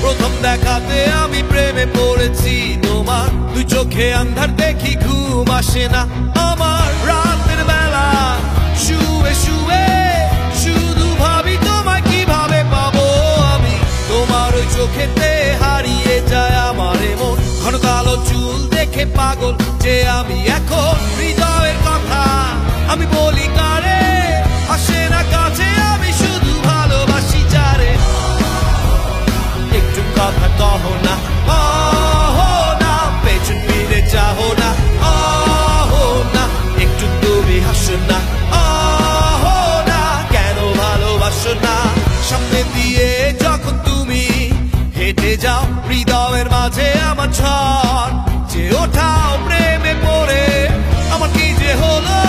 প্রথম দেখাতে আমি প্রেমে পড়েছি তোমার, দুই চোখে আন্ধার দেখি ঘুম আসে না আমার। রাতের বেলা শুয়ে শুয়ে শুধু ভাবি তোমায় কিভাবে পাবো আমি, তোমার ওই চোখেতে হারিয়ে যায় আমার মন। ঘন কালো চুল দেখে পাগল যে আমি এখন, হৃদয়ের কথা আমি বলি কারে, আসে না কাছে আমি শুধু ভালোবাসি যারে। একটু কথা কহো না, আহো না, পেছন ফিরে চাহো না, আহো না, একটু তুমি হাসো না, আহো না, কেন ভালোবাসো না। সামনে দিয়ে যখন তুমি হেঁটে যাও, হৃদয়ের মাঝে আমার ঝড় যে ওঠাও প্রেমে পড়ে। আমার কি যে হলো,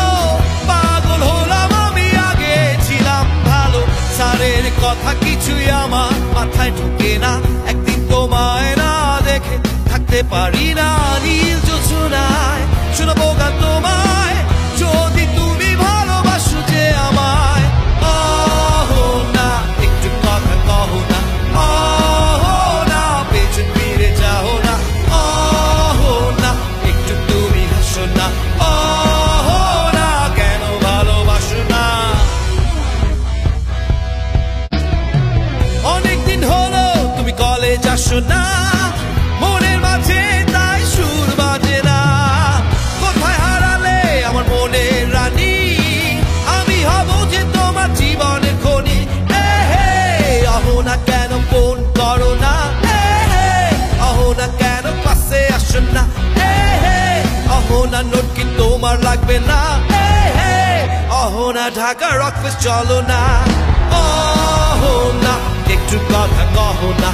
পাগল হলাম আমি, আগে ছিলাম ভালো। সারের কথা কিছুই আমার মাথায় ঢুকে না, একদিন তোমায় না দেখে থাকতে পারি না। নীল জোছনায় শোনাবো গান তোমায়, যদি তুমি ভালোবাসো যে আমায়। আহো না, একটু কথা কহো না, আহো না, পেছন ফিরে যাও না, আহো না, একটু তুমি হাসো না, আহো না, কেন ভালোবাসো না। অনেকদিন হলো তুমি কলেজ আসো না, মনের মাঝে তাই সুর বাজে না। কোথায় হারালে আমার মনের রানী, আমি হব যে তোমার জীবনের খনি। আহো না, কেন ফোন করো না, আহো না, কেন পাশে আসো না, আহো না, নোট কি তোমার লাগবে না, আহো না, ঢাকা রকফেস্ট চলো না। আহো না, একটু কথা কহো না,